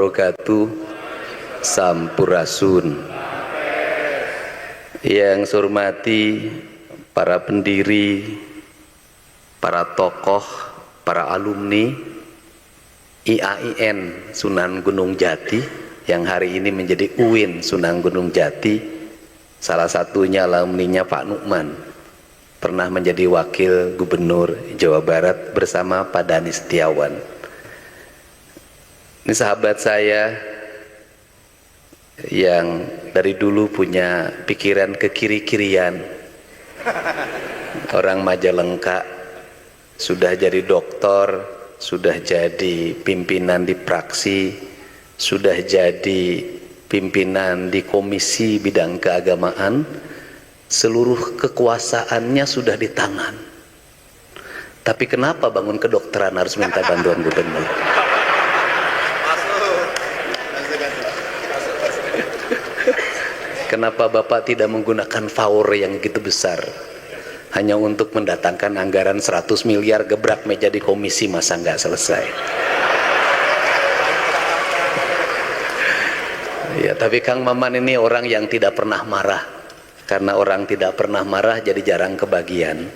wabarakatuh. Sampurasun. Yang saya hormati para pendiri, para tokoh, para alumni IAIN Sunan Gunung Jati yang hari ini menjadi UIN Sunan Gunung Jati. Salah satunya alumninya Pak Nukman, pernah menjadi wakil gubernur Jawa Barat bersama Pak Dani Setiawan. Ini sahabat saya yang dari dulu punya pikiran kekiri-kirian, orang Majalengka, sudah jadi doktor, sudah jadi pimpinan di praksi, sudah jadi pimpinan di komisi bidang keagamaan, seluruh kekuasaannya sudah di tangan. Tapi kenapa bangun kedokteran harus minta bantuan gubernur? Kenapa Bapak tidak menggunakan power yang gitu besar hanya untuk mendatangkan anggaran 100 miliar gebrak meja di komisi, masa nggak selesai? Ya, tapi Kang Maman ini orang yang tidak pernah marah. Karena orang tidak pernah marah jadi jarang kebagian.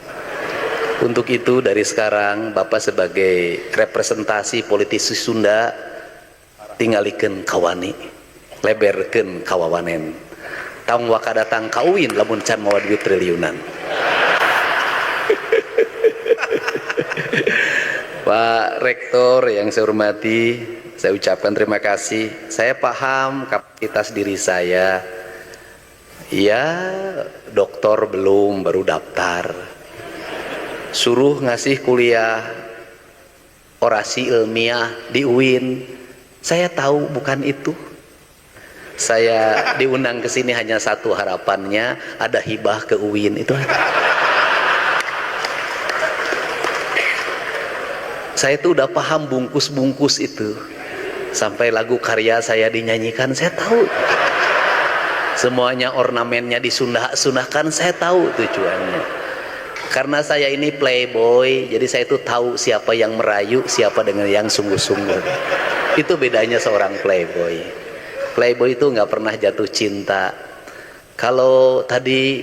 Untuk itu dari sekarang Bapak sebagai representasi politisi Sunda tingalikeun kawani, leberkeun kawawanen. Tang waka datang kawin lamun can mawa duit triliunan. Pak Rektor yang saya hormati, saya ucapkan terima kasih. Saya paham kapasitas diri saya. Ya, doktor belum, baru daftar. Suruh ngasih kuliah orasi ilmiah di UIN. Saya tahu bukan itu. Saya diundang ke sini hanya satu harapannya, ada hibah ke UIN itu. Saya tuh udah paham bungkus-bungkus itu. Sampai lagu karya saya dinyanyikan, saya tahu. Semuanya ornamennya disunah-sunahkan, saya tahu tujuannya. Karena saya ini playboy, jadi saya tuh tahu siapa yang merayu, siapa dengan yang sungguh-sungguh. Itu bedanya seorang playboy. Playboy itu nggak pernah jatuh cinta. Kalau tadi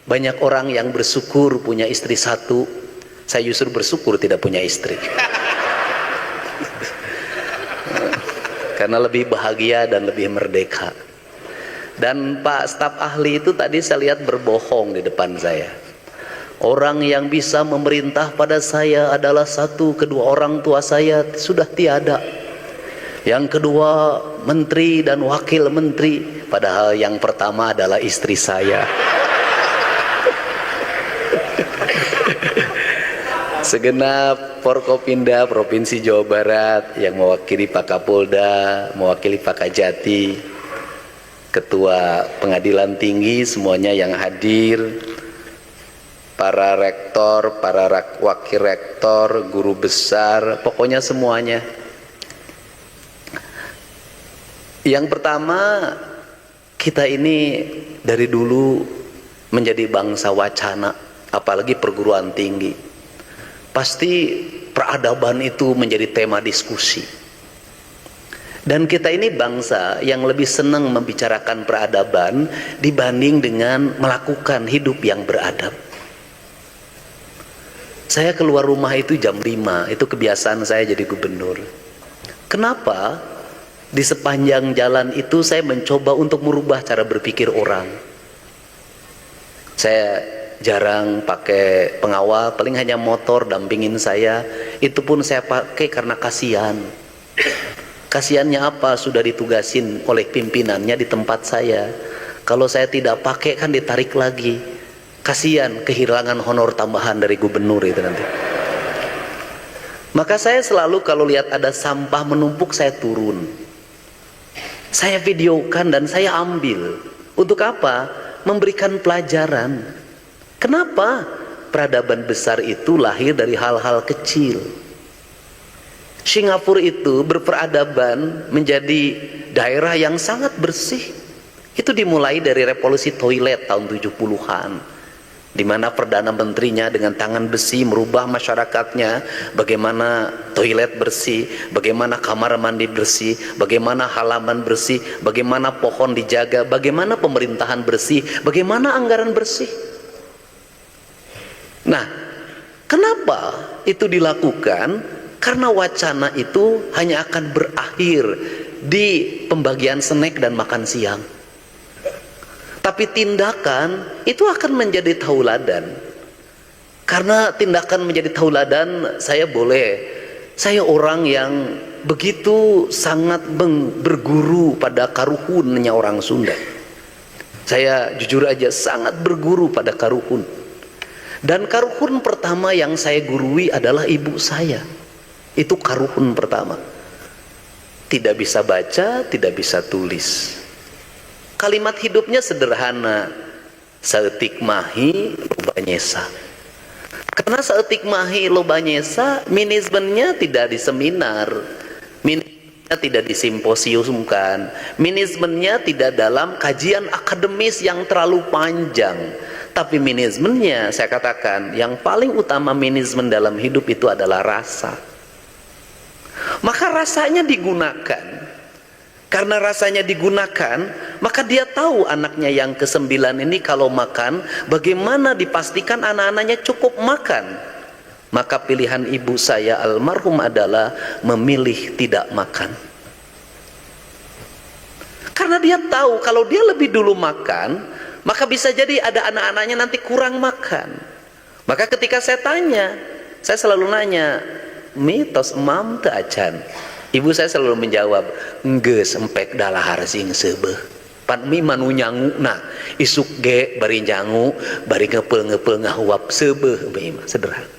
banyak orang yang bersyukur punya istri satu, saya justru bersyukur tidak punya istri. Karena lebih bahagia dan lebih merdeka. Dan Pak staf ahli itu tadi saya lihat berbohong di depan saya. Orang yang bisa memerintah pada saya adalah satu, kedua orang tua saya sudah tiada. Yang kedua menteri dan wakil menteri, padahal yang pertama adalah istri saya. Segenap Forkopimda Provinsi Jawa Barat yang mewakili Pak Kapolda, mewakili Pak Kajati, Ketua Pengadilan Tinggi, semuanya yang hadir, para rektor, para wakil rektor, guru besar, pokoknya semuanya. Yang pertama, kita ini dari dulu menjadi bangsa wacana, apalagi perguruan tinggi. Pasti peradaban itu menjadi tema diskusi. Dan kita ini bangsa yang lebih senang membicarakan peradaban dibanding dengan melakukan hidup yang beradab. Saya keluar rumah itu jam 5, itu kebiasaan saya jadi gubernur. Kenapa? Di sepanjang jalan itu saya mencoba untuk merubah cara berpikir orang. Saya jarang pakai pengawal, paling hanya motor dampingin saya. Itu pun saya pakai karena kasihan. Kasihannya apa? Sudah ditugasin oleh pimpinannya di tempat saya. Kalau saya tidak pakai kan ditarik lagi. Kasihan kehilangan honor tambahan dari gubernur itu nanti. Maka saya selalu kalau lihat ada sampah menumpuk saya turun. Saya videokan dan saya ambil. Untuk apa? Memberikan pelajaran. Kenapa? Peradaban besar itu lahir dari hal-hal kecil. Singapura itu berperadaban menjadi daerah yang sangat bersih. Itu dimulai dari revolusi toilet tahun 70-an. di mana Perdana Menterinya dengan tangan besi merubah masyarakatnya, bagaimana toilet bersih, bagaimana kamar mandi bersih, bagaimana halaman bersih, bagaimana pohon dijaga, bagaimana pemerintahan bersih, bagaimana anggaran bersih. Nah, kenapa itu dilakukan? Karena wacana itu hanya akan berakhir di pembagian snack dan makan siang. Tapi tindakan itu akan menjadi tauladan. Karena tindakan menjadi tauladan, saya orang yang begitu sangat berguru pada karuhunnya orang Sunda. Saya jujur aja sangat berguru pada karuhun. Dan karuhun pertama yang saya gurui adalah ibu saya. Itu karuhun pertama. Tidak bisa baca, tidak bisa tulis. Kalimat hidupnya sederhana, saeutik mahi loba nyesa. Karena saeutik mahi loba nyesa, manajemennya tidak di seminar, manajemennya tidak disimposiumkan, manajemennya tidak dalam kajian akademis yang terlalu panjang. Tapi manajemennya, saya katakan, yang paling utama manajemen dalam hidup itu adalah rasa. Maka rasanya digunakan. Karena rasanya digunakan, maka dia tahu anaknya yang ke-9 ini kalau makan, bagaimana dipastikan anak-anaknya cukup makan. Maka pilihan ibu saya almarhum adalah memilih tidak makan. Karena dia tahu kalau dia lebih dulu makan, maka bisa jadi ada anak-anaknya nanti kurang makan. Maka ketika saya tanya, saya selalu nanya, mitos mam teu acan. Ibu saya selalu menjawab, geus empek dalahar sing seubeuh. Pan mi manu nyangu, nah isuk ge bari nyangu, bari ngepeul ngahuap seubeuh mi mah sederhana.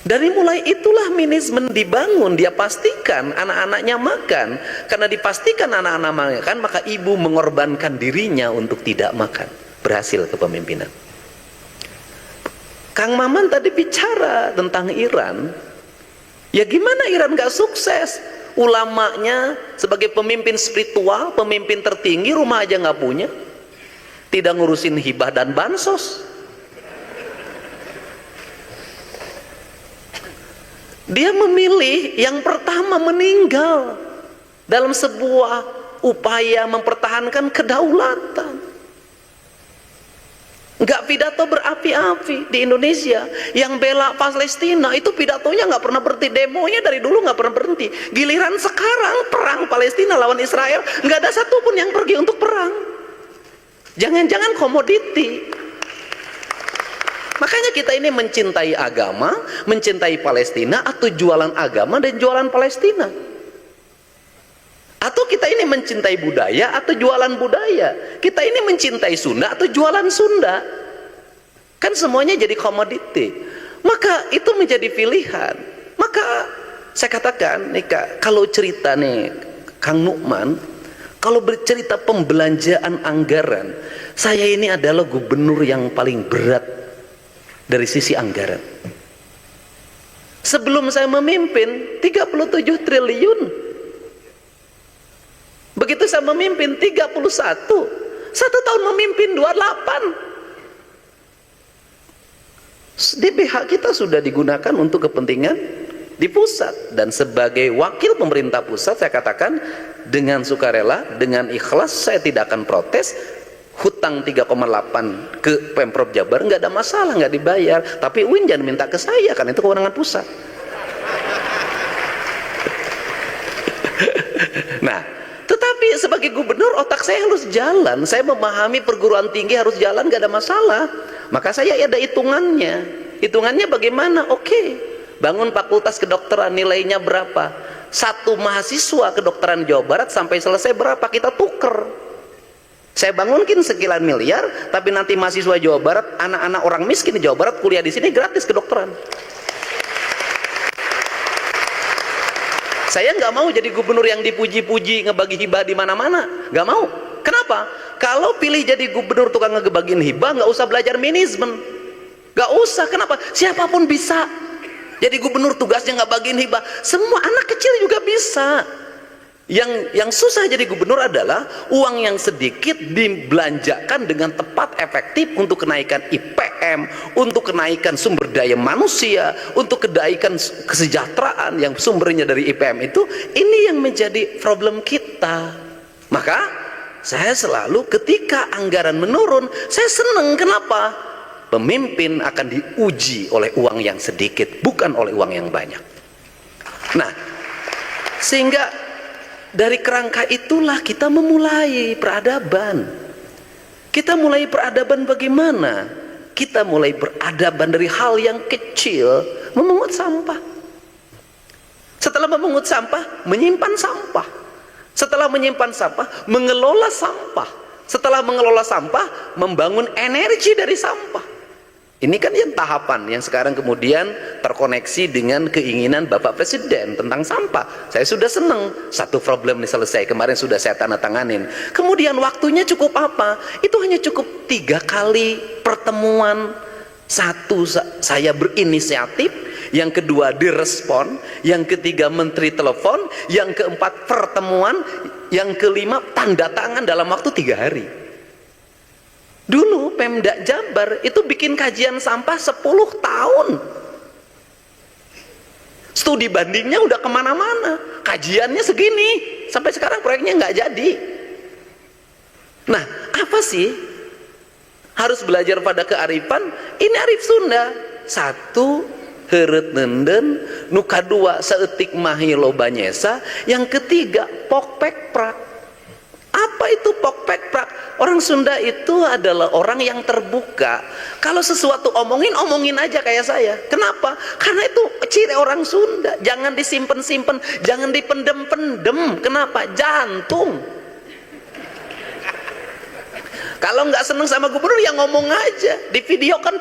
Dari mulai itulah manajemen dibangun, dia pastikan anak-anaknya makan. Karena dipastikan anak-anak makan, maka ibu mengorbankan dirinya untuk tidak makan. Berhasil kepemimpinan. Kang Maman tadi bicara tentang Iran. Ya gimana Iran gak sukses? Ulamanya sebagai pemimpin spiritual, pemimpin tertinggi, rumah aja gak punya. Tidak ngurusin hibah dan bansos. Dia memilih yang pertama meninggal dalam sebuah upaya mempertahankan kedaulatan. Nggak pidato berapi-api di Indonesia. Yang bela Palestina itu pidatonya nggak pernah berhenti, demonya dari dulu nggak pernah berhenti. Giliran sekarang perang Palestina lawan Israel, nggak ada satupun yang pergi untuk perang. Jangan-jangan komoditi. Makanya kita ini mencintai agama, mencintai Palestina, atau jualan agama dan jualan Palestina. Atau kita ini mencintai budaya atau jualan budaya. Kita ini mencintai Sunda atau jualan Sunda. Kan semuanya jadi komoditi. Maka itu menjadi pilihan. Maka saya katakan nih Kak, kalau cerita nih Kang Nukman, kalau bercerita pembelanjaan anggaran, saya ini adalah gubernur yang paling berat dari sisi anggaran. Sebelum saya memimpin 37 triliun. Begitu saya memimpin 31, 1 tahun memimpin 28. DBH kita sudah digunakan untuk kepentingan di pusat. Dan sebagai wakil pemerintah pusat, saya katakan dengan sukarela, dengan ikhlas, saya tidak akan protes. Hutang 3,8 ke Pemprov Jabar nggak ada masalah, nggak dibayar. Tapi UIN jangan minta ke saya, kan itu kewenangan pusat. Nah, tetapi sebagai gubernur otak saya harus jalan. Saya memahami perguruan tinggi harus jalan, gak ada masalah. Maka saya ada hitungannya. Hitungannya bagaimana? Oke, bangun fakultas kedokteran, nilainya berapa? Satu mahasiswa kedokteran Jawa Barat sampai selesai berapa? Kita tuker. Saya bangunkin sekian miliar, tapi nanti mahasiswa Jawa Barat, anak-anak orang miskin di Jawa Barat kuliah di sini gratis kedokteran. Saya nggak mau jadi gubernur yang dipuji-puji ngebagi hibah di mana-mana, nggak mau. Kenapa? Kalau pilih jadi gubernur tukang ngebagiin hibah, nggak usah belajar manajemen, nggak usah. Kenapa? Siapapun bisa jadi gubernur, tugasnya nggak bagiin hibah. Semua anak kecil juga bisa. Yang susah jadi gubernur adalah uang yang sedikit dibelanjakan dengan tepat, efektif untuk kenaikan IPM, untuk kenaikan sumber daya manusia, untuk kenaikan kesejahteraan yang sumbernya dari IPM itu. Ini yang menjadi problem kita. Maka saya selalu ketika anggaran menurun, saya senang. Kenapa? Pemimpin akan diuji oleh uang yang sedikit, bukan oleh uang yang banyak. Nah, sehingga dari kerangka itulah kita memulai peradaban. Kita mulai peradaban bagaimana? Kita mulai peradaban dari hal yang kecil, memungut sampah. Setelah memungut sampah, menyimpan sampah. Setelah menyimpan sampah, mengelola sampah. Setelah mengelola sampah, membangun energi dari sampah. Ini kan yang tahapan yang sekarang kemudian terkoneksi dengan keinginan Bapak Presiden tentang sampah. Saya sudah senang, satu problem ini selesai, kemarin sudah saya tanda tanganin. Kemudian waktunya cukup apa? Itu hanya cukup 3 kali pertemuan. Satu, saya berinisiatif, yang kedua direspon, yang ketiga menteri telepon, yang keempat pertemuan, yang kelima tanda tangan dalam waktu 3 hari. Dulu Pemda Jabar itu bikin kajian sampah 10 tahun. Studi bandingnya udah kemana-mana. Kajiannya segini. Sampai sekarang proyeknya nggak jadi. Nah, apa sih? Harus belajar pada kearifan. Ini arif Sunda. 1, heureut nenden. Nu kadua saeutik mahi loba nyesa. Yang ketiga pokpek prak. Apa itu pokpek prak? Orang Sunda itu adalah orang yang terbuka. Kalau sesuatu omongin aja kayak saya. Kenapa? Karena itu ciri orang Sunda. Jangan disimpan-simpan, jangan dipendem-pendem. Kenapa? Jantung. Kalau nggak seneng sama gubernur ya ngomong aja, videokan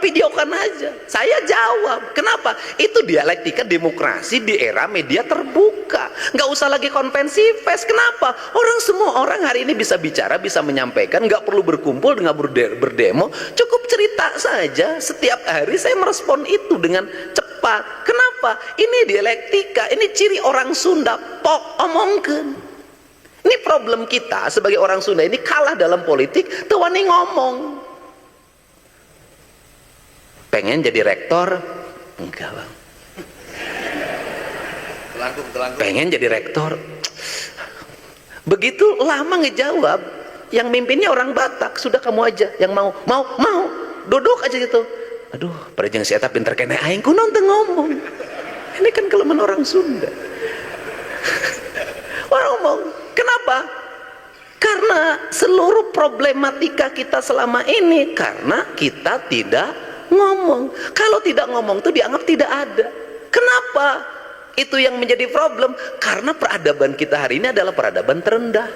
aja. Saya jawab. Kenapa? Itu dialektika demokrasi di era media terbuka. Nggak usah lagi konvensi pers. Kenapa? Semua orang hari ini bisa bicara, bisa menyampaikan, nggak perlu berkumpul dengan berdemo. Cukup cerita saja. Setiap hari saya merespon itu dengan cepat. Kenapa? Ini dialektika. Ini ciri orang Sunda. Pok omongkeun. Ini problem kita sebagai orang Sunda ini kalah dalam politik, tuh wani ngomong. Pengen jadi rektor? Enggak, Bang. Pengen jadi rektor? Begitu lama ngejawab, yang mimpinnya orang Batak, sudah kamu aja yang mau, duduk aja gitu. Aduh, parejeng si eta pinter kene aing kunaon teu ngomong. Ini kan kelemahan orang Sunda. Orang ngomong. Kenapa? Karena seluruh problematika kita selama ini karena kita tidak ngomong. Kalau tidak ngomong itu dianggap tidak ada. Kenapa? Itu yang menjadi problem. Karena peradaban kita hari ini adalah peradaban terendah.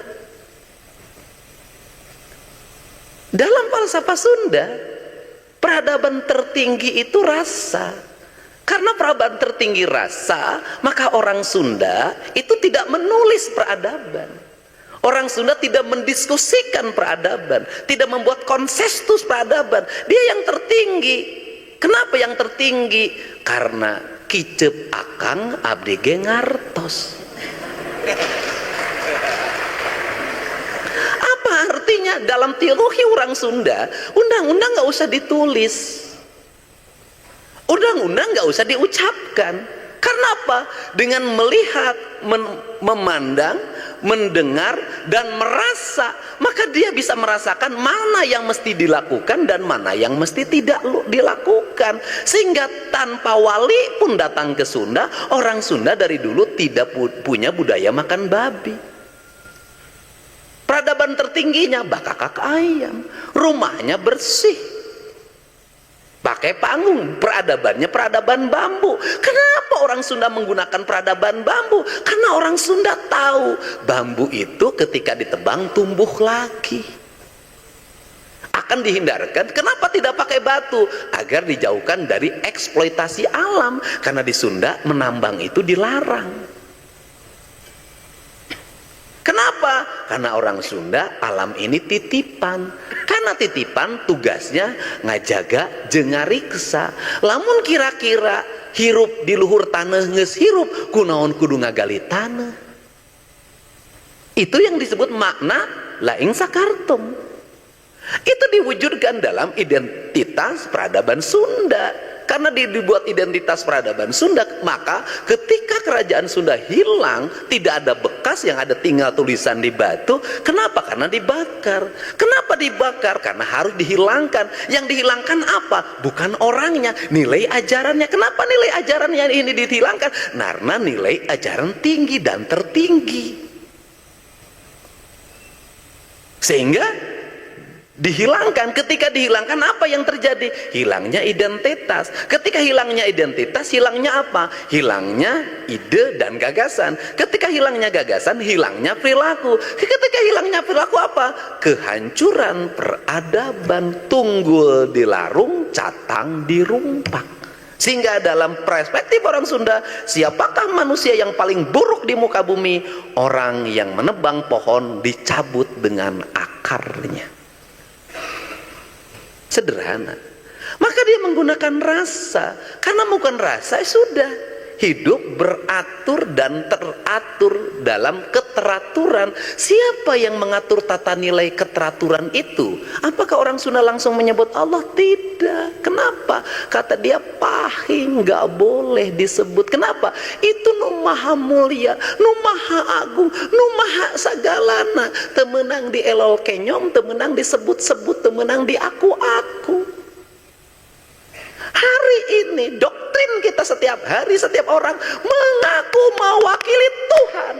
Dalam falsafah Sunda, peradaban tertinggi itu rasa. Karena peradaban tertinggi rasa, maka orang Sunda itu tidak menulis peradaban. Orang Sunda tidak mendiskusikan peradaban, tidak membuat konsensus peradaban. Dia yang tertinggi. Kenapa yang tertinggi? Karena kicep akang abdi ge ngartos. Apa artinya? Dalam teologi orang Sunda, undang-undang nggak usah ditulis. Undang-undang nggak usah diucapkan. Karena apa? Dengan melihat, memandang, mendengar, dan merasa, maka dia bisa merasakan mana yang mesti dilakukan dan mana yang mesti tidak dilakukan. Sehingga tanpa wali pun datang ke Sunda, orang Sunda dari dulu tidak punya budaya makan babi. Peradaban tertingginya bakakak ayam, rumahnya bersih, pakai panggung, peradabannya peradaban bambu. Kenapa orang Sunda menggunakan peradaban bambu? Karena orang Sunda tahu bambu itu ketika ditebang tumbuh lagi, akan dihindarkan. Kenapa tidak pakai batu? Agar dijauhkan dari eksploitasi alam. Karena di Sunda menambang itu dilarang. Kenapa? Karena orang Sunda alam ini titipan. Karena titipan tugasnya ngajaga jeung ngariksa. Lamun kira-kira hirup di luhur tanah geus hirup, kunaon kudu ngagali tanah. Itu yang disebut makna laing sakartum. Itu diwujudkan dalam identitas peradaban Sunda. Karena dibuat identitas peradaban Sunda, maka ketika kerajaan Sunda hilang, tidak ada bekas, yang ada tinggal tulisan di batu. Kenapa? Karena dibakar. Kenapa dibakar? Karena harus dihilangkan. Yang dihilangkan apa? Bukan orangnya, nilai ajarannya. Kenapa nilai ajarannya ini dihilangkan? Karena nilai ajaran tinggi dan tertinggi. Sehingga dihilangkan. Ketika dihilangkan, apa yang terjadi? Hilangnya identitas. Ketika hilangnya identitas, hilangnya apa? Hilangnya ide dan gagasan. Ketika hilangnya gagasan, hilangnya perilaku. Ketika hilangnya perilaku, apa? Kehancuran peradaban. Tunggul dilarung, catang dirumpak. Sehingga dalam perspektif orang Sunda, siapakah manusia yang paling buruk di muka bumi? Orang yang menebang pohon dicabut dengan akarnya. Sederhana. Maka dia menggunakan rasa. Karena bukan rasa, sudah hidup beratur dan teratur dalam keteraturan. Siapa yang mengatur tata nilai keteraturan itu? Apakah orang Sunda langsung menyebut Allah? Tidak. Kenapa? Kata dia pahing, gak boleh disebut. Kenapa? Itu nu maha mulia, nu maha agung, nu maha sagalana. Temenang di elol kenyom, temenang disebut-sebut, temenang di aku-aku. Hari ini doktrin kita setiap hari, setiap orang mengaku mewakili Tuhan.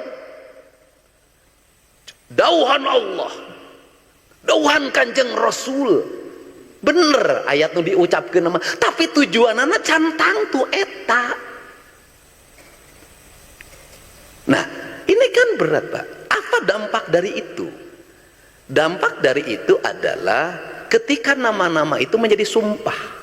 Dauhan Allah, dauhan Kanjeng Rasul. Bener ayat nu diucapkeun nama, tapi tujuanana cantang tu eta. Nah, ini kan berat, Pak. Apa dampak dari itu? Dampak dari itu adalah ketika nama-nama itu menjadi sumpah.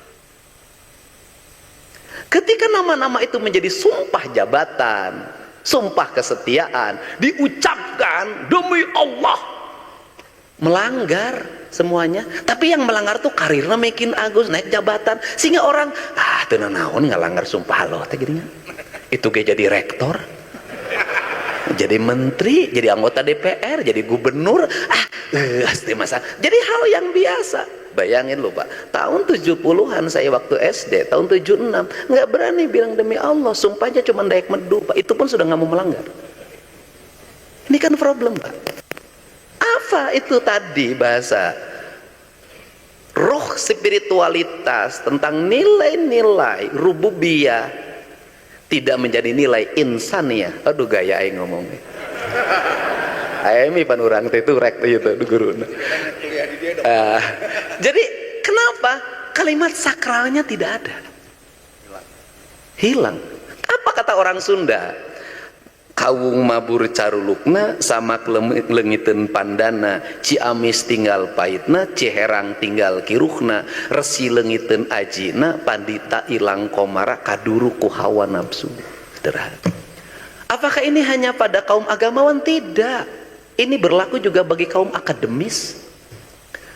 Ketika nama-nama itu menjadi sumpah jabatan, sumpah kesetiaan, diucapkan demi Allah, melanggar semuanya. Tapi yang melanggar tuh karirnya makin agus, naik jabatan, sehingga orang teu naon ngalanggar sumpah Allah teh geuningan. Itu ge jadi rektor, jadi menteri, jadi anggota DPR, jadi gubernur, pasti masa. Jadi hal yang biasa. Bayangin loh Pak, tahun 70-an saya waktu SD, tahun 76, nggak berani bilang demi Allah, sumpahnya cuma dayak medu Pak, itu pun sudah nggak mau melanggar. Ini kan problem Pak. Apa itu tadi bahasa? Roh spiritualitas tentang nilai-nilai rububiyah tidak menjadi nilai insaniah. Aduh gaya aing ngomongnya. Aemi pan urang teh itu rek itu guruna. Jadi kenapa kalimat sakralnya tidak ada? Hilang. Apa kata orang Sunda? Kawung mabur carulukna sama lengiteun pandana, Ciamis tinggal pahitna, Ciherang tinggal kiruhna, resi lengiteun ajina, pandita ilang komara kaduru ku hawa nafsu. Sederhana. Apakah ini hanya pada kaum agamawan? Tidak. Ini berlaku juga bagi kaum akademis.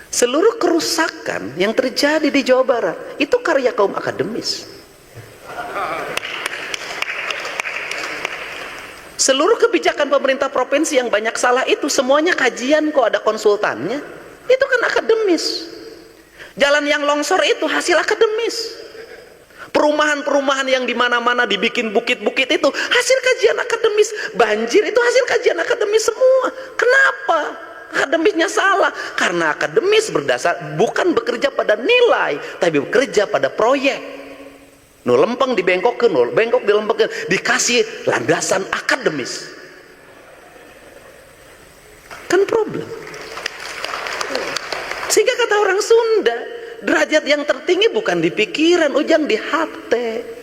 Seluruh kerusakan yang terjadi di Jawa Barat itu karya kaum akademis. Seluruh kebijakan pemerintah provinsi yang banyak salah itu semuanya kajian kok, ada konsultannya. Itu kan akademis. Jalan yang longsor itu hasil akademis. Perumahan-perumahan yang di mana-mana dibikin bukit-bukit itu hasil kajian akademis. Banjir itu hasil kajian akademis semua. Kenapa? Akademisnya salah. Karena akademis berdasar bukan bekerja pada nilai, tapi bekerja pada proyek. Nu lempeng dibengkokkeun, nu bengkok dilempengkeun, dikasih landasan akademis. Kan problem. Sehingga kata orang Sunda, derajat yang tertinggi bukan di pikiran, ujang di hati.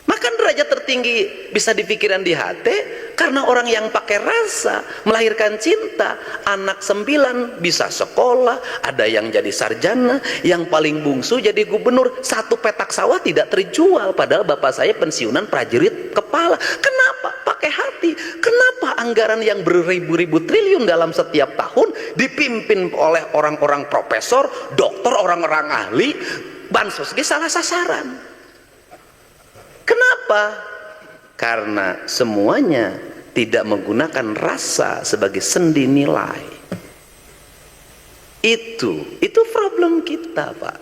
Maka derajat tertinggi bisa di pikiran, di hati, karena orang yang pakai rasa melahirkan cinta. Anak 9 bisa sekolah, ada yang jadi sarjana, yang paling bungsu jadi gubernur. Satu petak sawah tidak terjual, padahal bapak saya pensiunan prajurit kepala. Kenapa? Pakai hati. Kenapa anggaran yang beribu-ribu triliun dalam setiap tahun dipimpin oleh orang-orang profesor, dokter, orang-orang ahli, bansos salah sasaran? Kenapa? Karena semuanya tidak menggunakan rasa sebagai sendi nilai. Itu problem kita, Pak.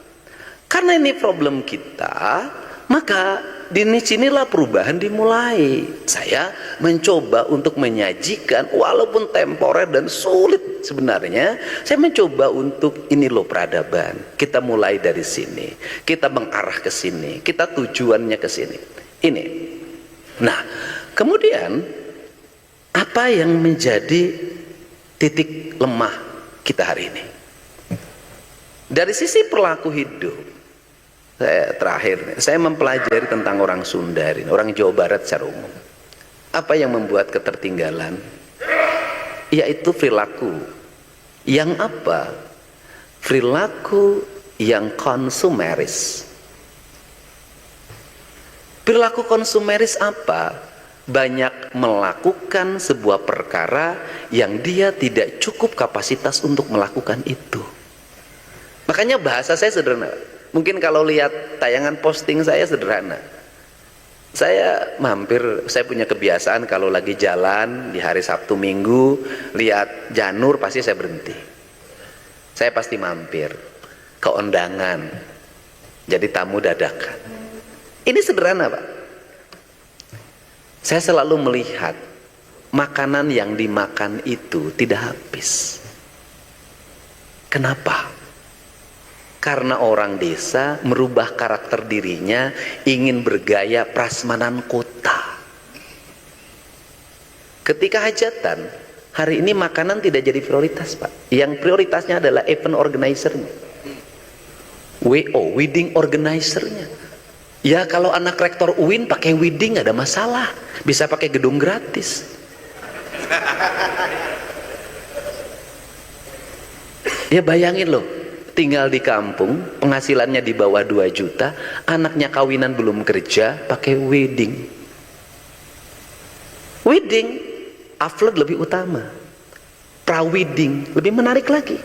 Karena ini problem kita, maka di sinilah perubahan dimulai. Saya mencoba untuk menyajikan, walaupun temporer dan sulit sebenarnya, saya mencoba untuk ini loh peradaban. Kita mulai dari sini, kita mengarah ke sini, kita tujuannya ke sini. Ini. Nah, kemudian apa yang menjadi titik lemah kita hari ini? Dari sisi perilaku hidup, saya mempelajari tentang orang Sunda, orang Jawa Barat secara umum. Apa yang membuat ketertinggalan? Yaitu perilaku yang apa? Perilaku yang konsumeris. Perilaku konsumeris apa? Banyak melakukan sebuah perkara yang dia tidak cukup kapasitas untuk melakukan itu. Makanya bahasa saya sederhana. Mungkin kalau lihat tayangan posting saya sederhana. Saya punya kebiasaan kalau lagi jalan di hari Sabtu Minggu, lihat janur pasti saya berhenti. Saya pasti mampir ke undangan. Jadi tamu dadakan. Ini sederhana, Pak. Saya selalu melihat makanan yang dimakan itu tidak habis. Kenapa? Karena orang desa merubah karakter dirinya, ingin bergaya prasmanan kota. Ketika hajatan, hari ini makanan tidak jadi prioritas, Pak. Yang prioritasnya adalah event organizer-nya. WO, wedding organizer-nya. Ya kalau anak rektor UIN pakai wedding nggak ada masalah, bisa pakai gedung gratis. Ya bayangin loh, tinggal di kampung, penghasilannya di bawah 2 juta, anaknya kawinan belum kerja, pakai wedding. Wedding, upload lebih utama. Pra-wedding, lebih menarik lagi.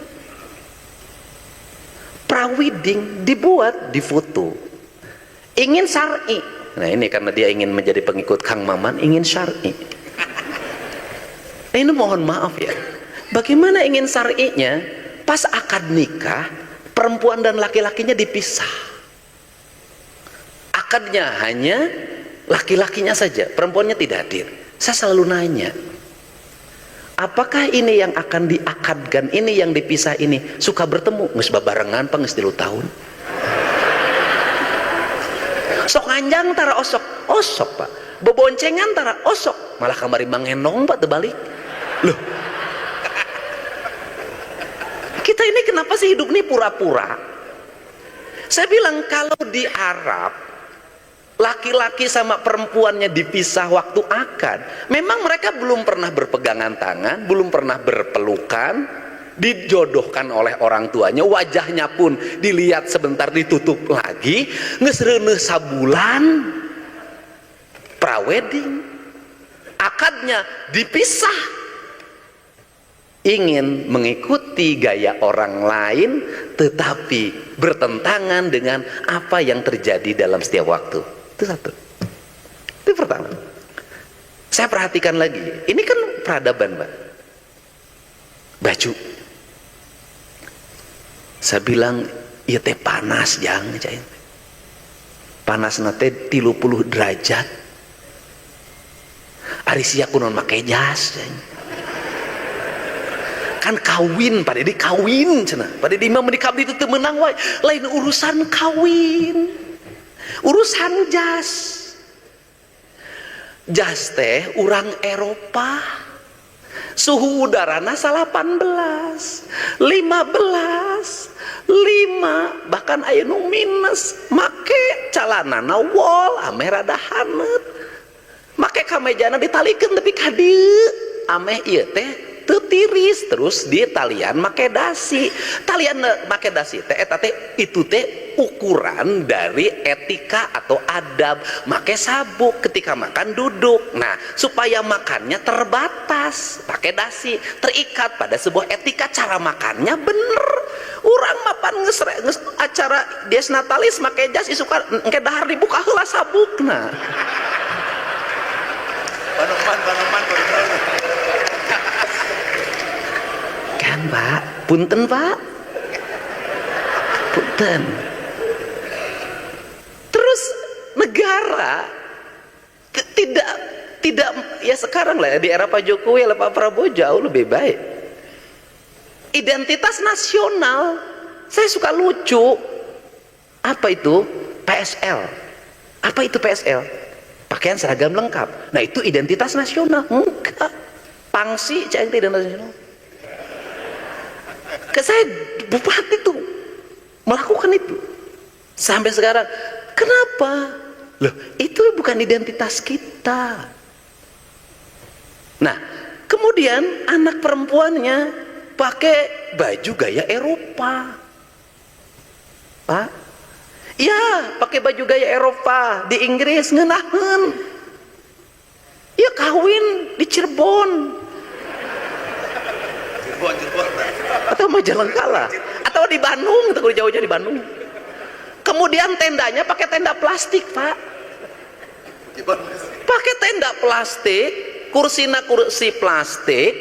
Pra-wedding dibuat, difoto. Ingin syar'i. Nah ini karena dia ingin menjadi pengikut Kang Maman, ingin syar'i. Nah, ini mohon maaf ya. Bagaimana ingin syar'inya? Pas akad nikah, perempuan dan laki-lakinya dipisah. Akadnya hanya laki-lakinya saja, perempuannya tidak hadir. Saya selalu nanya, apakah ini yang akan diakadkan, ini yang dipisah ini suka bertemu? Nges babarengan pa nges 3 tahun. Sok nganjang tara osok Pak. Beboncengan tara osok, malah kamari mangenong Pak terbalik. Loh, kita ini kenapa sih hidup ini pura-pura? Saya bilang kalau di Arab laki-laki sama perempuannya dipisah waktu akad, memang mereka belum pernah berpegangan tangan, belum pernah berpelukan, dijodohkan oleh orang tuanya, wajahnya pun dilihat sebentar ditutup lagi, ngesreuneuh sabulan pra-wedding, akadnya dipisah, ingin mengikuti gaya orang lain tetapi bertentangan dengan apa yang terjadi dalam setiap waktu. Itu satu. Itu pertama. Saya perhatikan lagi, ini kan peradaban, Pak. Baju. Saya bilang, iya teh panas jangan cain. Panas nate 30 derajat. Ari sia kunon make jas. Kan kawin, pada di kawin cenah. Pada di imam di kabdi itu menang wae. Lain urusan kawin. Urusan jas. Jas teh urang Eropa. Suhu udarana 18, 15, 5, bahkan aya nu minus. Make calanana wol ameh rada haneut. Make kamejana ditalikeun tepi ka dieu. Ameh ieu teh teu tiris, terus di talian make dasi. Talian make dasi teh eta teh itu teh ukuran dari etika atau adab. Make sabuk ketika makan duduk. Nah, supaya makannya terbatas, pakai dasi, terikat pada sebuah etika cara makannya bener. Urang mapan nges acara dies natalis make jas isuka engke dahar dibuka heula sabukna. Banoman Sekian Pak, punten Pak, punten. Terus negara tidak ya sekarang lah ya, di era Pak Jokowi atau Pak Prabowo jauh lebih baik. Identitas nasional, saya suka lucu. Apa itu PSL? Apa itu PSL? Pakaian seragam lengkap. Nah itu identitas nasional? Enggak. Pangsi cek identitas nasional. Saya bupati tuh melakukan itu sampai sekarang. Kenapa? Loh, itu bukan identitas kita. Nah, kemudian anak perempuannya pakai baju gaya Eropa. Pak, ya pakai baju gaya Eropa di Inggris ngenahen. Ya kawin di Cirebon. Atau Majalengka atau di Bandung, atau jauh-jauh di Bandung. Kemudian tendanya pakai tenda plastik Pak, pakai tenda plastik, kursi plastik,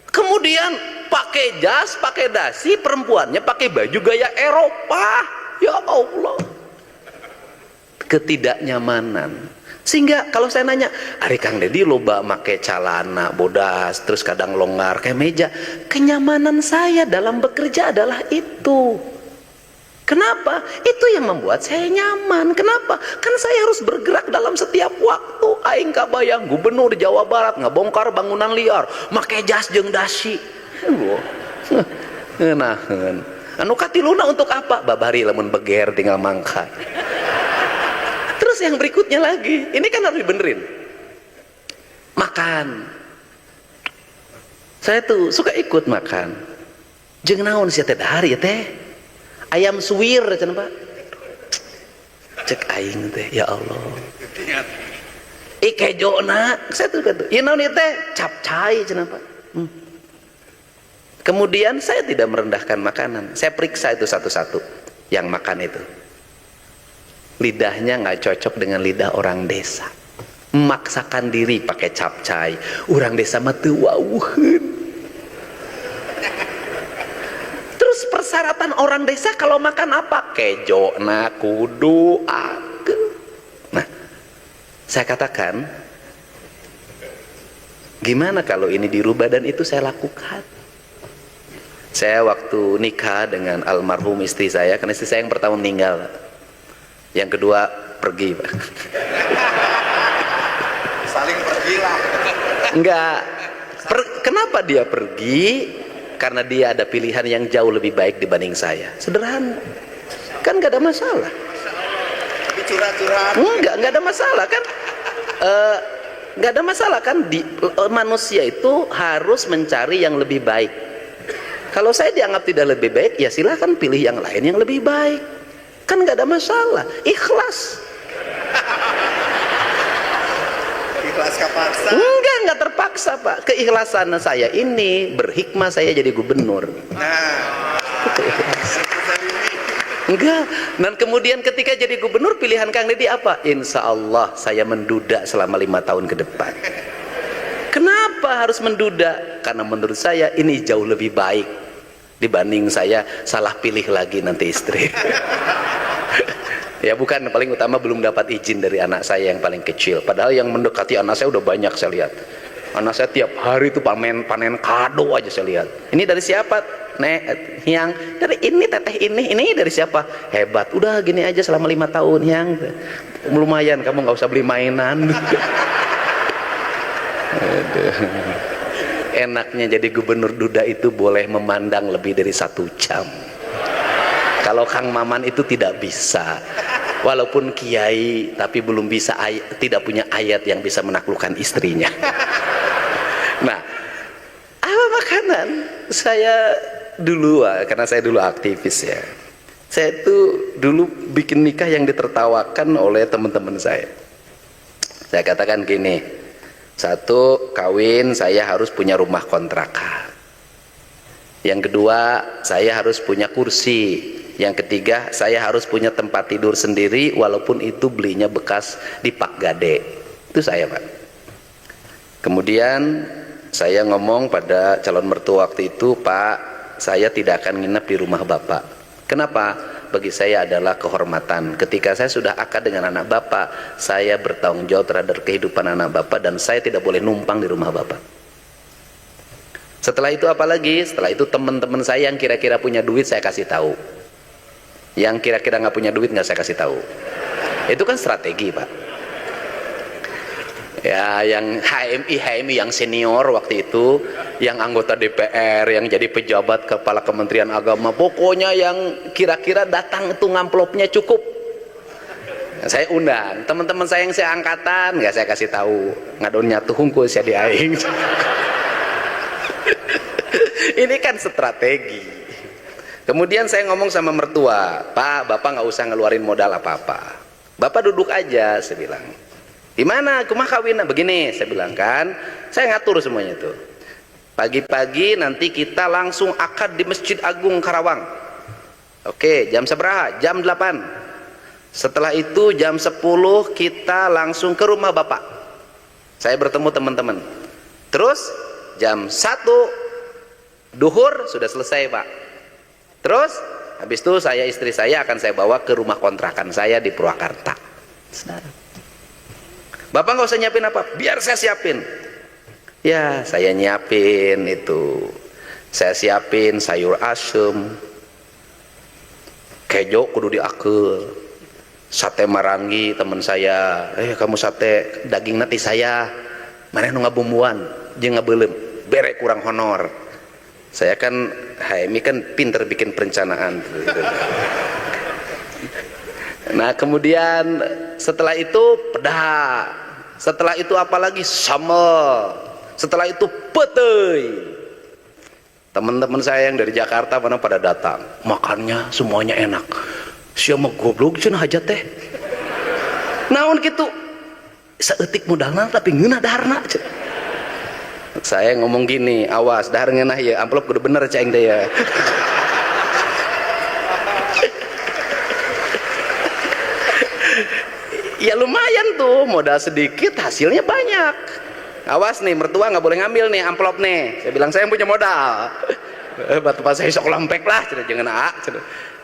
kemudian pakai jas, pakai dasi, perempuannya pakai baju gaya Eropa. Ya Allah, ketidaknyamanan. Sehingga kalau saya nanya, Ari Kang Deddy loba make celana bodas, terus kadang longgar kayak meja. Kenyamanan saya dalam bekerja adalah itu. Kenapa? Itu yang membuat saya nyaman. Kenapa? Kan saya harus bergerak dalam setiap waktu. Aing kabayang gubernur Jawa Barat ngabongkar bangunan liar, make jas jeung dasi. Nah, anu katiluna untuk apa? Babari lamun beger tinggal mangkat. Terus yang berikutnya lagi, ini kan harus dibenerin. Makan. Saya tuh suka ikut makan. Jeung naon sia teh dahar ya teh? Ayam suwir cenah Pak. Cek aing teh, ya Allah. Ikejona, saya tuh kata, "Ya naon ieu teh? Capcay cenah Pak." Kemudian saya tidak merendahkan makanan. Saya periksa itu satu-satu yang makan itu. Lidahnya nggak cocok dengan lidah orang desa. Memaksakan diri pakai capcay. Orang desa mah teu wauheun. Persyaratan orang desa kalau makan apa? Kejo, kudu, ake. Nah, saya katakan, gimana kalau ini dirubah, dan itu saya lakukan. Saya waktu nikah dengan almarhum istri saya, karena istri saya yang pertama meninggal, yang kedua pergi, Pak. Saling pergi lah. Enggak. Kenapa dia pergi? Karena dia ada pilihan yang jauh lebih baik dibanding saya. Sederhana. Kan gak ada masalah. Tapi curhat-curhat. Enggak ada masalah kan. Gak ada masalah kan. Manusia itu harus mencari yang lebih baik. Kalau saya dianggap tidak lebih baik, ya silahkan pilih yang lain yang lebih baik. Kan gak ada masalah. Ikhlas. Kapaksa. Enggak terpaksa Pak. Keikhlasan saya ini berhikmah saya jadi gubernur. Nah, enggak. Dan kemudian ketika jadi gubernur, pilihan Kang Deddy apa? Insya Allah saya menduda selama 5 tahun ke depan. Kenapa harus menduda? Karena menurut saya ini jauh lebih baik dibanding saya salah pilih lagi nanti istri. Ya bukan, paling utama belum dapat izin dari anak saya yang paling kecil. Padahal yang mendekati anak saya udah banyak saya lihat. Anak saya tiap hari itu panen kado aja saya lihat. Ini dari siapa? Nek, Hyang. Dari ini teteh ini dari siapa? Hebat. Udah gini aja selama 5 tahun Hyang. Lumayan, kamu nggak usah beli mainan. Enaknya jadi gubernur duda itu boleh memandang lebih dari 1 jam. Kalau Kang Maman itu tidak bisa. Walaupun kiai tapi belum bisa tidak punya ayat yang bisa menaklukkan istrinya. Nah, apa makanan? Saya dulu, karena saya dulu aktivis ya. Saya tuh dulu bikin nikah yang ditertawakan oleh teman-teman saya. Saya katakan gini, 1, kawin saya harus punya rumah kontrakan. Yang kedua, saya harus punya kursi. Yang ketiga, saya harus punya tempat tidur sendiri, walaupun itu belinya bekas di Pak Gade. Itu saya Pak. Kemudian Saya ngomong pada calon mertua waktu itu, Pak, saya tidak akan nginep di rumah Bapak. Kenapa? Bagi saya adalah kehormatan. Ketika saya sudah akad dengan anak Bapak, saya bertanggung jawab terhadap kehidupan anak Bapak, dan saya tidak boleh numpang di rumah Bapak. Setelah itu apa lagi? Setelah itu teman-teman saya yang kira-kira punya duit saya kasih tahu. Yang kira-kira nggak punya duit nggak saya kasih tahu. Itu kan strategi, Pak. Ya, yang HMI yang senior waktu itu, yang anggota DPR, yang jadi pejabat kepala Kementerian Agama, pokoknya yang kira-kira datang itu ngamplopnya cukup. Saya undang teman-teman saya yang seangkatan, nggak saya kasih tahu, ngadonnya tuh hungkul saya diaing. Ini kan strategi. Kemudian saya ngomong sama mertua, Pak, Bapak nggak usah ngeluarin modal apa-apa, Bapak duduk aja, saya bilang. Di mana kumah kawin? Begini, saya bilang kan, saya ngatur semuanya itu. Pagi-pagi nanti kita langsung akad di Masjid Agung Karawang. Oke, jam seberapa? Jam 8. Setelah itu jam 10 kita langsung ke rumah Bapak. Saya bertemu teman-teman. Terus jam 1 duhur sudah selesai, Pak. Terus habis itu istri saya akan saya bawa ke rumah kontrakan saya di Purwakarta. Bapak nggak usah nyiapin apa, biar saya siapin. Ya, saya nyiapin itu. Saya siapin sayur asem, kejo kudu diakel, sate marangi teman saya. Kamu sate daging nanti saya, mana nu ngabumbuan, jeung ngabeulem, bere kurang honor. Saya kan HMI kan pinter bikin perencanaan. Nah, kemudian setelah itu pedah, setelah itu apalagi sambal, setelah itu petei. Teman-teman saya yang dari Jakarta mana pada datang, makannya semuanya enak. Siapa goblok cenah hajat teh. Naon gitu, saeutik modalna tapi ngeunah daharna. Saya ngomong gini, awas dahar ngeunah ya, amplop kudu bener cing teh ya. Ya lumayan tuh, modal sedikit hasilnya banyak. Awas nih, mertua nggak boleh ngambil nih amplop nih. Saya bilang saya yang punya modal. Batu pas saya sok lempek lah, jangan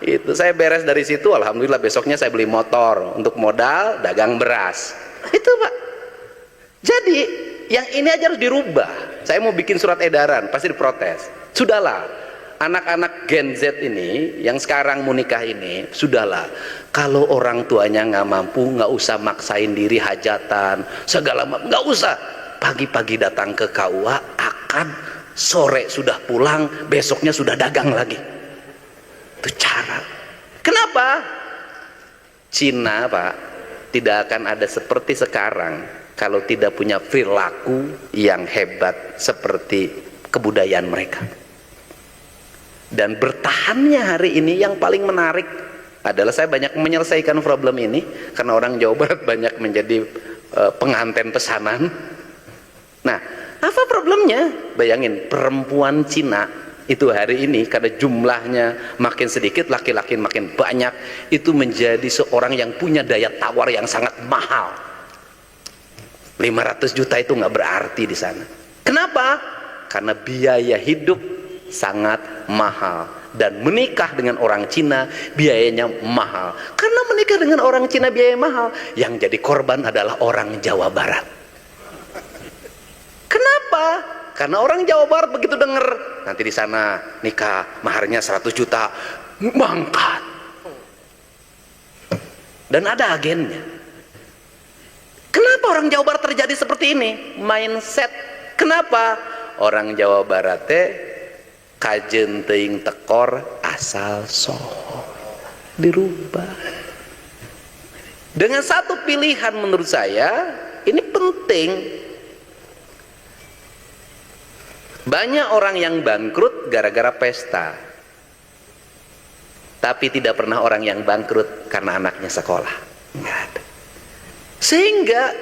itu saya beres dari situ. Alhamdulillah besoknya saya beli motor untuk modal dagang beras. Itu, Pak. Jadi yang ini aja harus dirubah. Saya mau bikin surat edaran, pasti diprotes. Sudahlah. Anak-anak Gen Z ini yang sekarang mau nikah ini, sudahlah, kalau orang tuanya nggak mampu, nggak usah maksain diri hajatan segala macam, nggak usah. Pagi-pagi datang ke KUA, akad, sore sudah pulang, besoknya sudah dagang lagi. Itu cara. Kenapa? Cina, Pak, tidak akan ada seperti sekarang kalau tidak punya perilaku yang hebat seperti kebudayaan mereka. Dan bertahannya hari ini yang paling menarik adalah saya banyak menyelesaikan problem ini karena orang Jawa Barat banyak menjadi pengantin pesanan. Nah, apa problemnya? Bayangin, perempuan Cina itu hari ini karena jumlahnya makin sedikit, laki-laki makin banyak, itu menjadi seorang yang punya daya tawar yang sangat mahal. 500 juta itu nggak berarti di sana. Kenapa? Karena biaya hidup sangat mahal, dan menikah dengan orang Cina biayanya mahal. Karena menikah dengan orang Cina biaya mahal, yang jadi korban adalah orang Jawa Barat. Kenapa? Karena orang Jawa Barat begitu dengar nanti di sana nikah maharnya 100 juta, mangkat. Dan ada agennya. Kenapa orang Jawa Barat terjadi seperti ini? Mindset. Kenapa? Orang Jawa Barat kajen teuing tekor asal soho, dirubah dengan satu pilihan. Menurut saya ini penting. Banyak orang yang bangkrut gara-gara pesta, tapi tidak pernah orang yang bangkrut karena anaknya sekolah. Nggak ada. Sehingga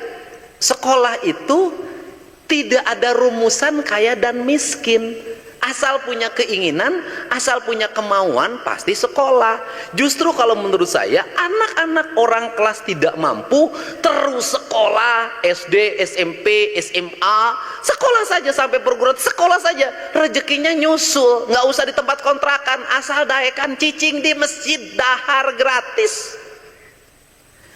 sekolah itu tidak ada rumusan kaya dan miskin. Asal punya keinginan, asal punya kemauan, pasti sekolah. Justru kalau menurut saya, anak-anak orang kelas tidak mampu terus sekolah, SD, SMP, SMA, sekolah saja sampai perguruan, sekolah saja, rezekinya nyusul, nggak usah di tempat kontrakan, asal daekan cicing di masjid, dahar gratis.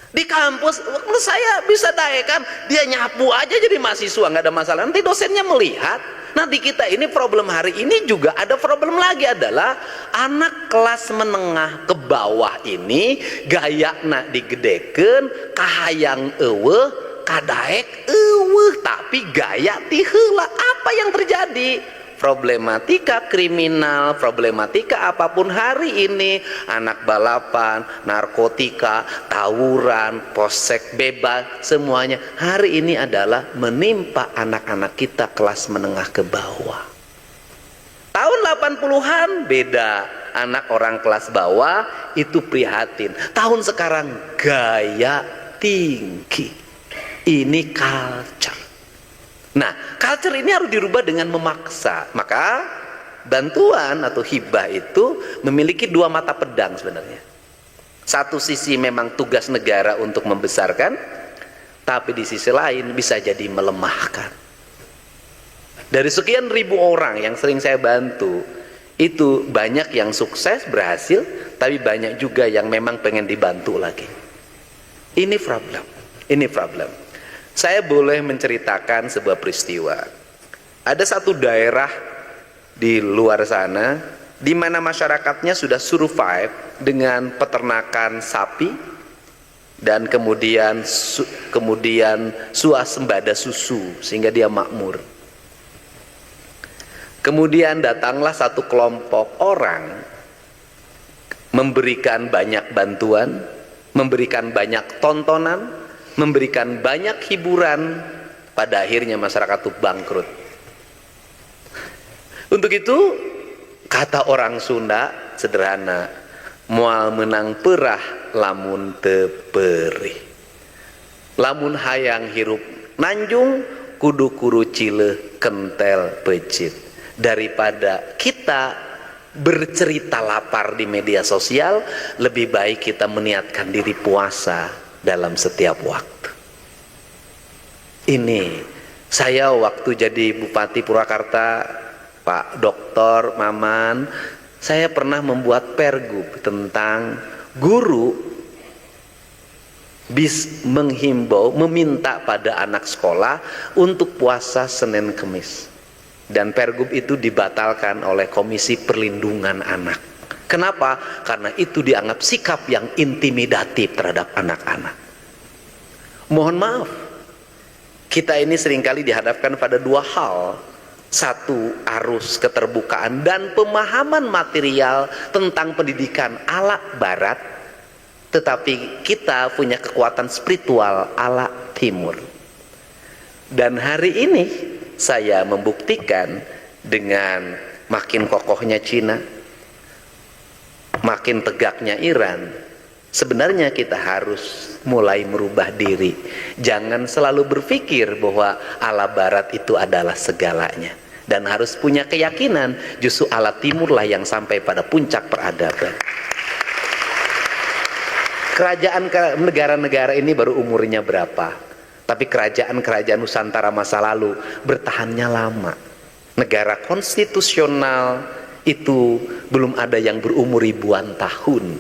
Di kampus, menurut saya bisa daekan, dia nyapu aja jadi mahasiswa, nggak ada masalah. Nanti dosennya melihat. Nah di kita ini problem hari ini juga ada problem lagi, adalah anak kelas menengah ke bawah ini gaya nak digedeken, kahayang eueuh, kadaek eueuh, tapi gaya tiheula. Apa yang terjadi? Problematika kriminal, problematika apapun hari ini, anak balapan, narkotika, tawuran, posek bebas, semuanya hari ini adalah menimpa anak-anak kita kelas menengah ke bawah. Tahun 80-an beda, anak orang kelas bawah itu prihatin. Tahun sekarang gaya tinggi. Ini culture. Nah, culture ini harus dirubah dengan memaksa. Maka bantuan atau hibah itu memiliki dua mata pedang sebenarnya. Satu sisi memang tugas negara untuk membesarkan, tapi di sisi lain bisa jadi melemahkan. Dari sekian ribu orang yang sering saya bantu, itu banyak yang sukses, berhasil, tapi banyak juga yang memang pengen dibantu lagi. Ini problem. Ini problem. Saya boleh menceritakan sebuah peristiwa. Ada satu daerah di luar sana di mana masyarakatnya sudah survive dengan peternakan sapi dan kemudian swasembada susu sehingga dia makmur. Kemudian datanglah satu kelompok orang memberikan banyak bantuan, memberikan banyak tontonan, memberikan banyak hiburan, pada akhirnya masyarakat itu bangkrut. Untuk itu kata orang Sunda sederhana, moal menang perah lamun teu perih. Lamun hayang hirup nanjung kudu kuru cileh kentel pecit. Daripada kita bercerita lapar di media sosial, lebih baik kita meniatkan diri puasa dalam setiap waktu. Ini saya waktu jadi Bupati Purwakarta, Pak Doktor Maman, saya pernah membuat pergub tentang guru menghimbau, meminta pada anak sekolah untuk puasa Senin Kemis, dan pergub itu dibatalkan oleh Komisi Perlindungan Anak. Kenapa? Karena itu dianggap sikap yang intimidatif terhadap anak-anak. Mohon maaf, kita ini seringkali dihadapkan pada dua hal. Satu, arus keterbukaan dan pemahaman material tentang pendidikan ala barat, tetapi kita punya kekuatan spiritual ala timur. Dan hari ini saya membuktikan dengan makin kokohnya Cina, makin tegaknya Iran, sebenarnya kita harus mulai merubah diri. Jangan selalu berpikir bahwa ala barat itu adalah segalanya, dan harus punya keyakinan justru ala timurlah yang sampai pada puncak peradaban. Kerajaan negara-negara ini baru umurnya berapa, tapi kerajaan-kerajaan Nusantara masa lalu bertahannya lama. Negara konstitusional itu belum ada yang berumur ribuan tahun,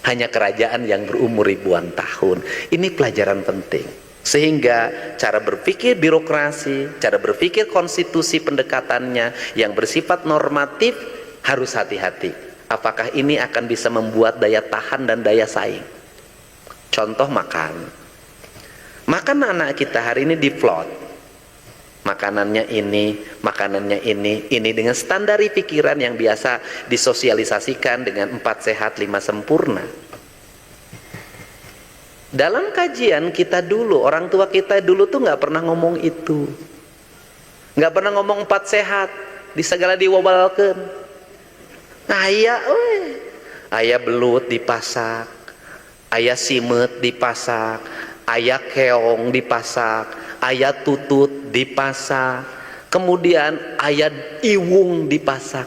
hanya kerajaan yang berumur ribuan tahun. Ini pelajaran penting, sehingga cara berpikir birokrasi, cara berpikir konstitusi pendekatannya yang bersifat normatif harus hati-hati. Apakah ini akan bisa membuat daya tahan dan daya saing? Contoh makan anak kita hari ini diplot, makanannya ini dengan standar pikiran yang biasa disosialisasikan dengan 4 sehat 5 sempurna. Dalam kajian kita dulu, orang tua kita dulu tuh nggak pernah ngomong itu, nggak pernah ngomong 4 sehat, di segala diwawalkeun. Aya belut dipasak, aya simet dipasak, aya keong dipasak, aya tutut dipasak, kemudian ayat iwung dipasak.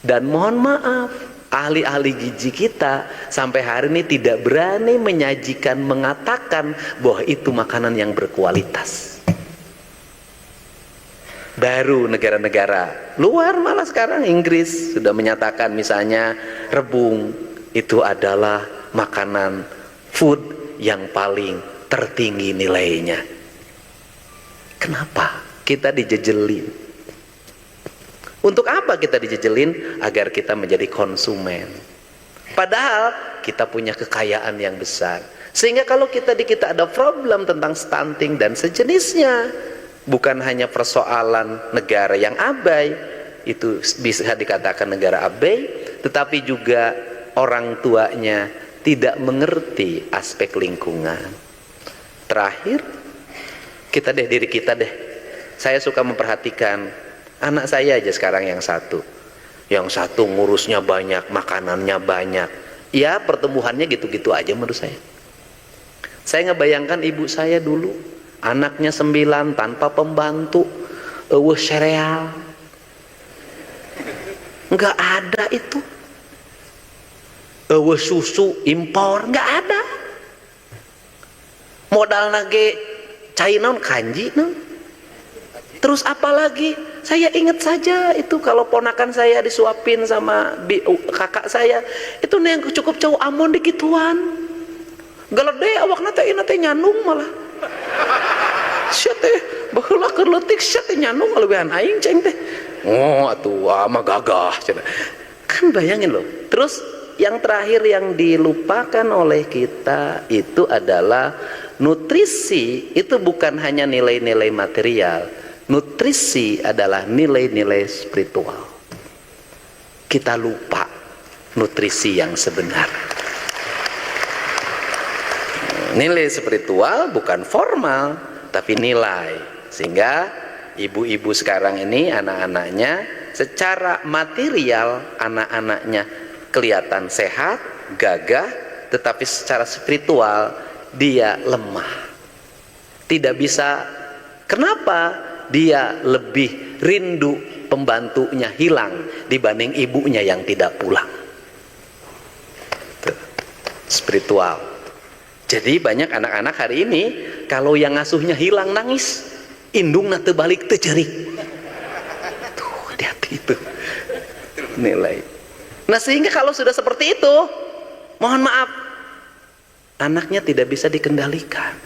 Dan mohon maaf, ahli-ahli gizi kita sampai hari ini tidak berani menyajikan, mengatakan bahwa itu makanan yang berkualitas. Baru negara-negara luar, malah sekarang Inggris sudah menyatakan misalnya rebung itu adalah makanan food yang paling tertinggi nilainya. Kenapa kita dijejelin? Untuk apa kita dijejelin? Agar kita menjadi konsumen. Padahal kita punya kekayaan yang besar. Sehingga kalau kita ada problem tentang stunting dan sejenisnya, bukan hanya persoalan negara yang abai, itu bisa dikatakan negara abai, tetapi juga orang tuanya tidak mengerti aspek lingkungan. Terakhir, diri kita deh. Saya suka memperhatikan anak saya aja sekarang yang satu ngurusnya banyak, makanannya banyak. Ya pertumbuhannya gitu-gitu aja menurut saya. Saya ngebayangkan ibu saya dulu, anaknya 9 tanpa pembantu, sereal, nggak ada itu. Susu impor nggak ada. Modal nage cai naon kanji naon. Terus apa lagi? Saya ingat saja itu kalau ponakan saya disuapin sama kakak saya, itu yang cukup jauh amon dikituan. Galede awakna teh nyanung malah. Sia teh baheula keur leutik sia teh nyanung leuwehan aing ceng teh. Oh atuh mah gagah cenah. Kan bayangin loh. Terus yang terakhir yang dilupakan oleh kita itu adalah nutrisi. Itu bukan hanya nilai-nilai material. Nutrisi adalah nilai-nilai spiritual. Kita lupa nutrisi yang sebenar. Nilai spiritual bukan formal, tapi nilai. Sehingga ibu-ibu sekarang ini anak-anaknya secara material anak-anaknya kelihatan sehat, gagah, tetapi secara spiritual dia lemah. Tidak bisa. Kenapa? Dia lebih rindu pembantunya hilang dibanding ibunya yang tidak pulang. Spiritual. Jadi banyak anak-anak hari ini kalau yang ngasuhnya hilang nangis, indungna teu balik teu ceurik. Tuh, hati-hati itu nilai. Nah, sehingga kalau sudah seperti itu, mohon maaf, anaknya tidak bisa dikendalikan.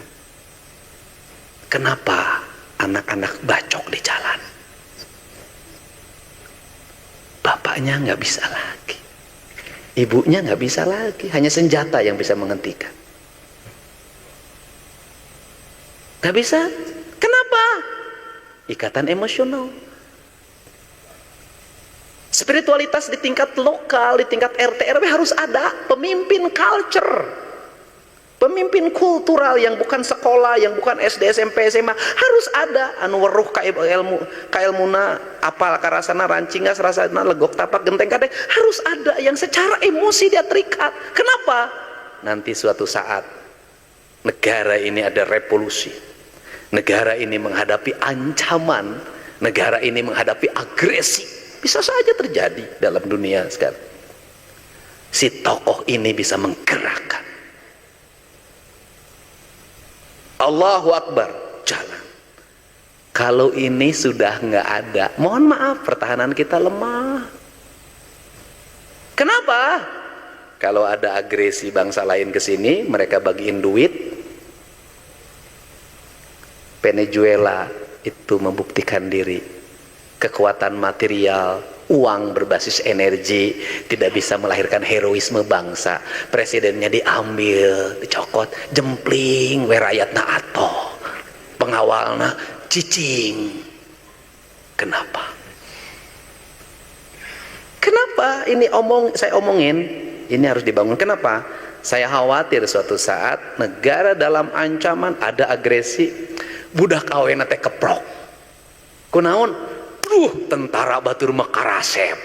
Kenapa? Anak-anak bacok di jalan. Bapaknya nggak bisa lagi, ibunya nggak bisa lagi, hanya senjata yang bisa menghentikan. Nggak bisa. Kenapa? Ikatan emosional. Spiritualitas di tingkat lokal, di tingkat RT RW harus ada pemimpin culture. Pemimpin kultural yang bukan sekolah, yang bukan SD, SMP, SMA, harus ada. Anu weruh ka ilmuna, apal karasana rancinga sarasana legok tapak genteng kadek, harus ada yang secara emosi dia terikat. Kenapa? Nanti suatu saat negara ini ada revolusi. Negara ini menghadapi ancaman, negara ini menghadapi agresi. Bisa saja terjadi dalam dunia sekarang. Si tokoh ini bisa menggerakkan. Allahu Akbar, jalan. Kalau ini sudah nggak ada, mohon maaf, pertahanan kita lemah. Kenapa? Kalau ada agresi bangsa lain ke sini, mereka bagiin duit. Venezuela itu membuktikan diri. Kekuatan material, uang berbasis energi tidak bisa melahirkan heroisme bangsa. Presidennya diambil, dicokot, jempling, we rakyatna atoh, pengawalna cicing. Kenapa? Kenapa ini saya omongin? Ini harus dibangun. Kenapa? Saya khawatir suatu saat negara dalam ancaman, ada agresi, budak awena teh keprok. Kunaon? Tentara batur mekarasep.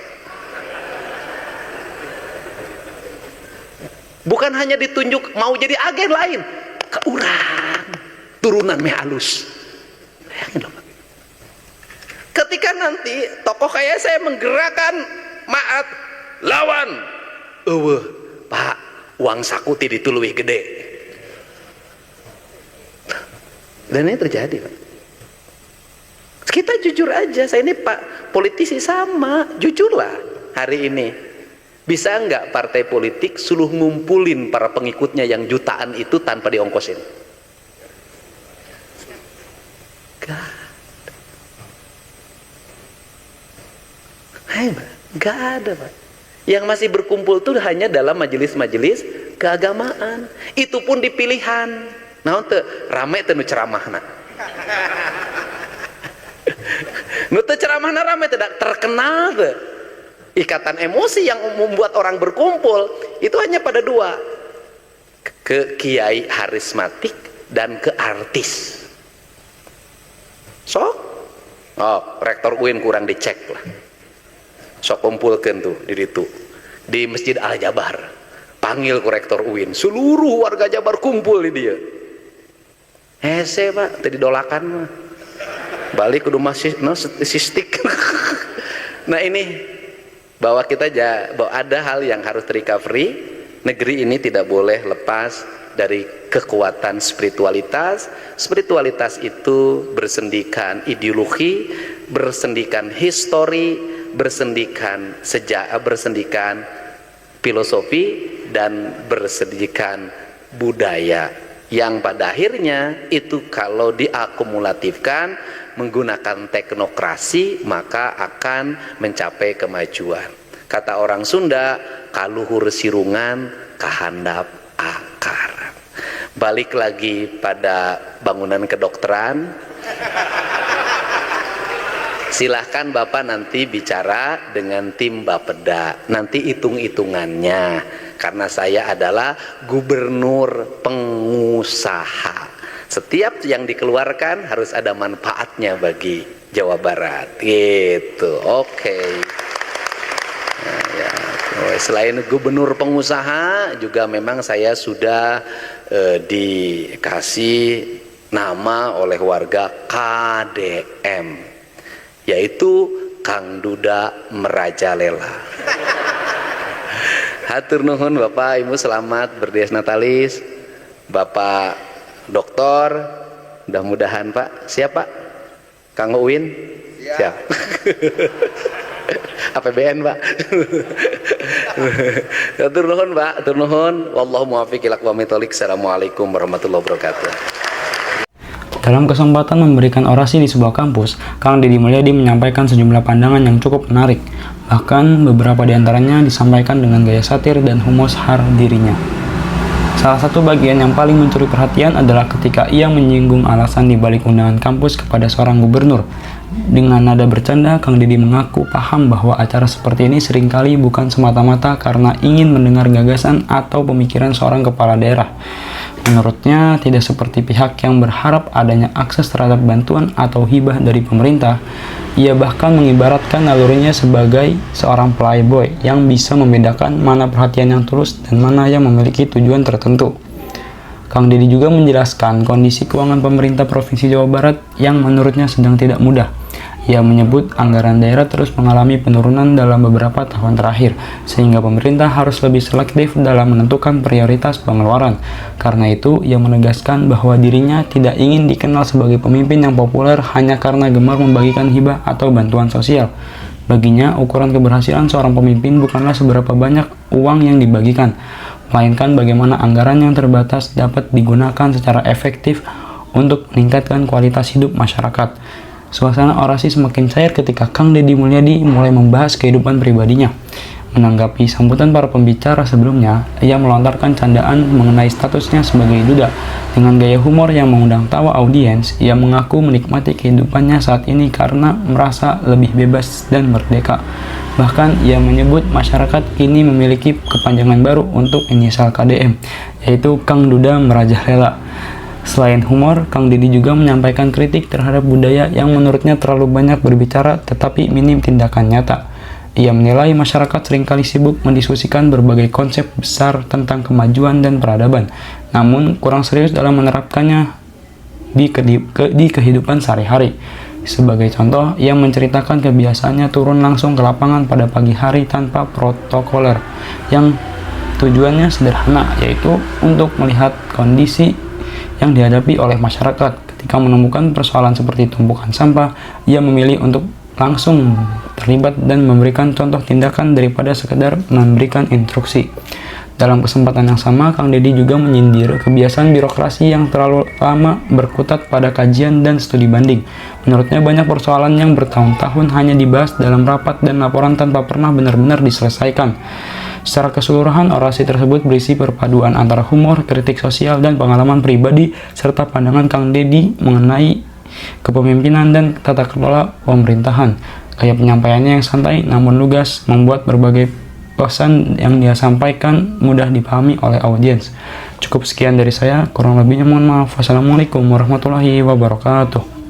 Bukan hanya ditunjuk mau jadi agen lain, ke urang turunan meh alus. ketika nanti tokoh kayak saya menggerakkan maat lawan, Pak, uang saku ti ditu leuwih gede. Dan ini terjadi, Pak. Kita jujur aja, saya ini Pak politisi sama, jujurlah hari ini. Bisa nggak partai politik suruh ngumpulin para pengikutnya yang jutaan itu tanpa diongkosin? Gak ada, Pak. Yang masih berkumpul tuh hanya dalam majelis-majelis keagamaan. Itu pun di pilihan. Nah, rame teu ceramahna. Nu teu ceramahna rame tidak terkenal tuh. Ikatan emosi yang membuat orang berkumpul itu hanya pada dua, ke kiai harismatik dan ke artis. Rektor UIN kurang dicek lah. Sok kumpulkeun tuh di ditu di Masjid Al Jabar. Panggil ku rektor UIN, seluruh warga Jabar kumpul di dia. Hese, Pak, tadi dolakan mah. Balik kudu masih sistik. Nah, ini bahwa bahwa ada hal yang harus recovery. Negeri ini tidak boleh lepas dari kekuatan spiritualitas. Spiritualitas itu bersendikan ideologi, bersendikan histori, bersendikan sejarah, bersendikan filosofi, dan bersendikan budaya yang pada akhirnya itu kalau diakumulatifkan menggunakan teknokrasi maka akan mencapai kemajuan. Kata orang Sunda, kaluhur sirungan kahandap akar. Balik lagi pada bangunan kedokteran. Silahkan Bapak nanti bicara dengan tim Bapeda, nanti hitung-hitungannya, karena saya adalah gubernur pengusaha. Setiap yang dikeluarkan harus ada manfaatnya bagi Jawa Barat, gitu. Oke. Nah, ya. Selain gubernur pengusaha, juga memang saya sudah dikasih nama oleh warga KDM, yaitu Kang Duda Merajalela. Hatur nuhun Bapak Ibu, selamat berdies Natalis. Bapak Doktor, mudah-mudahan Pak, siapa? Kang Uin? Siap. APBN Pak. Hatur nuhun Pak, hatur nuhun. Wallahu muwaffiq ila aqwamit thoriq. Assalamualaikum warahmatullahi wabarakatuh. Dalam kesempatan memberikan orasi di sebuah kampus, Kang Deddy Mulyadi menyampaikan sejumlah pandangan yang cukup menarik. Bahkan beberapa di antaranya disampaikan dengan gaya satir dan humoshar dirinya. Salah satu bagian yang paling mencuri perhatian adalah ketika ia menyinggung alasan di balik undangan kampus kepada seorang gubernur. Dengan nada bercanda, Kang Deddy mengaku paham bahwa acara seperti ini seringkali bukan semata-mata karena ingin mendengar gagasan atau pemikiran seorang kepala daerah. Menurutnya, tidak seperti pihak yang berharap adanya akses terhadap bantuan atau hibah dari pemerintah. Ia bahkan mengibaratkan nalurinya sebagai seorang playboy yang bisa membedakan mana perhatian yang tulus dan mana yang memiliki tujuan tertentu. Kang Deddy juga menjelaskan kondisi keuangan pemerintah Provinsi Jawa Barat yang menurutnya sedang tidak mudah. Ia menyebut anggaran daerah terus mengalami penurunan dalam beberapa tahun terakhir, sehingga pemerintah harus lebih selektif dalam menentukan prioritas pengeluaran. Karena itu, ia menegaskan bahwa dirinya tidak ingin dikenal sebagai pemimpin yang populer hanya karena gemar membagikan hibah atau bantuan sosial. Baginya, ukuran keberhasilan seorang pemimpin bukanlah seberapa banyak uang yang dibagikan, melainkan bagaimana anggaran yang terbatas dapat digunakan secara efektif untuk meningkatkan kualitas hidup masyarakat. Suasana orasi semakin cair ketika Kang Deddy Mulyadi mulai membahas kehidupan pribadinya. Menanggapi sambutan para pembicara sebelumnya, ia melontarkan candaan mengenai statusnya sebagai duda. Dengan gaya humor yang mengundang tawa audiens, ia mengaku menikmati kehidupannya saat ini karena merasa lebih bebas dan merdeka. Bahkan, ia menyebut masyarakat kini memiliki kepanjangan baru untuk inisial KDM, yaitu Kang Duda Merajalela. Selain humor, Kang Deddy juga menyampaikan kritik terhadap budaya yang menurutnya terlalu banyak berbicara tetapi minim tindakan nyata. Ia menilai masyarakat seringkali sibuk mendiskusikan berbagai konsep besar tentang kemajuan dan peradaban, namun kurang serius dalam menerapkannya di kehidupan sehari-hari. Sebagai contoh, ia menceritakan kebiasaannya turun langsung ke lapangan pada pagi hari tanpa protokoler, yang tujuannya sederhana, yaitu untuk melihat kondisi yang dihadapi oleh masyarakat. Ketika menemukan persoalan seperti tumpukan sampah, ia memilih untuk langsung terlibat dan memberikan contoh tindakan daripada sekedar memberikan instruksi. Dalam kesempatan yang sama, Kang Deddy juga menyindir kebiasaan birokrasi yang terlalu lama berkutat pada kajian dan studi banding. Menurutnya banyak persoalan yang bertahun-tahun hanya dibahas dalam rapat dan laporan tanpa pernah benar-benar diselesaikan. Secara keseluruhan, orasi tersebut berisi perpaduan antara humor, kritik sosial, dan pengalaman pribadi, serta pandangan Kang Deddy mengenai kepemimpinan dan tata kelola pemerintahan. Gaya penyampaiannya yang santai namun lugas membuat berbagai pesan yang dia sampaikan mudah dipahami oleh audiens. Cukup sekian dari saya, kurang lebihnya mohon maaf. Wassalamualaikum warahmatullahi wabarakatuh.